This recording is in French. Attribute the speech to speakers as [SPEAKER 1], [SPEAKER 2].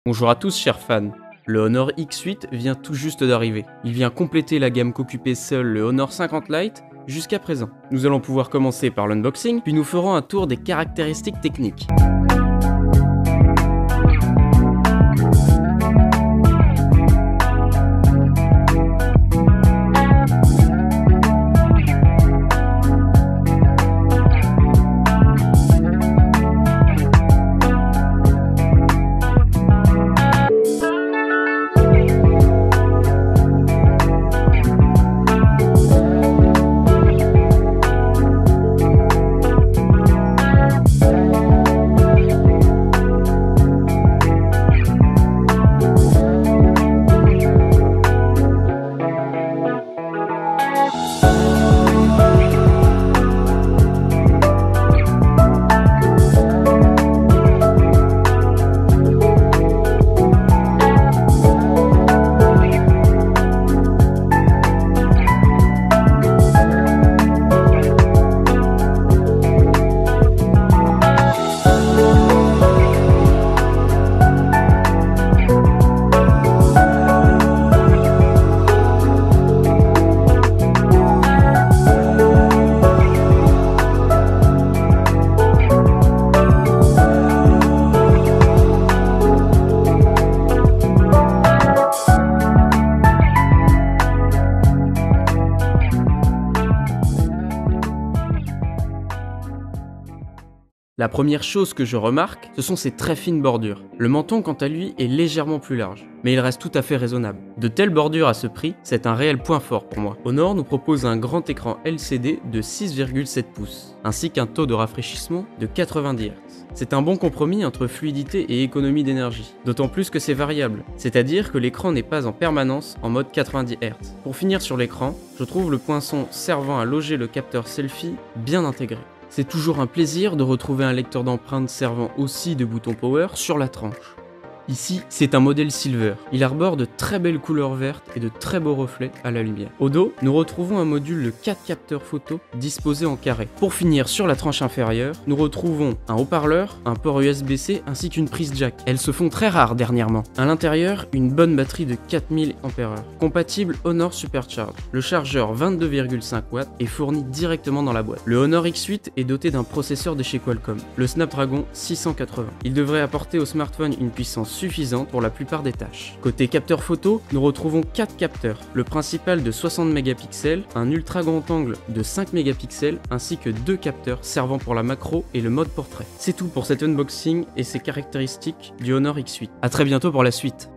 [SPEAKER 1] Bonjour à tous chers fans, le Honor X8 vient tout juste d'arriver. Il vient compléter la gamme qu'occupait seul le Honor 50 Lite jusqu'à présent. Nous allons pouvoir commencer par l'unboxing, puis nous ferons un tour des caractéristiques techniques. La première chose que je remarque, ce sont ses très fines bordures. Le menton, quant à lui, est légèrement plus large, mais il reste tout à fait raisonnable. De telles bordures à ce prix, c'est un réel point fort pour moi. Honor nous propose un grand écran LCD de 6,7 pouces, ainsi qu'un taux de rafraîchissement de 90 Hz. C'est un bon compromis entre fluidité et économie d'énergie, d'autant plus que c'est variable, c'est-à-dire que l'écran n'est pas en permanence en mode 90 Hz. Pour finir sur l'écran, je trouve le poinçon servant à loger le capteur selfie bien intégré. C'est toujours un plaisir de retrouver un lecteur d'empreintes servant aussi de bouton power sur la tranche. Ici, c'est un modèle silver. Il arbore de très belles couleurs vertes et de très beaux reflets à la lumière. Au dos, nous retrouvons un module de 4 capteurs photo disposés en carré. Pour finir, sur la tranche inférieure, nous retrouvons un haut-parleur, un port USB-C ainsi qu'une prise jack. Elles se font très rares dernièrement. À l'intérieur, une bonne batterie de 4000 mAh, compatible Honor Supercharge. Le chargeur 22,5 watts est fourni directement dans la boîte. Le Honor X8 est doté d'un processeur de chez Qualcomm, le Snapdragon 680. Il devrait apporter au smartphone une puissance suffisante pour la plupart des tâches. Côté capteur photo, nous retrouvons 4 capteurs, le principal de 60 mégapixels, un ultra grand angle de 5 mégapixels ainsi que 2 capteurs servant pour la macro et le mode portrait. C'est tout pour cet unboxing et ses caractéristiques du Honor X8. A très bientôt pour la suite.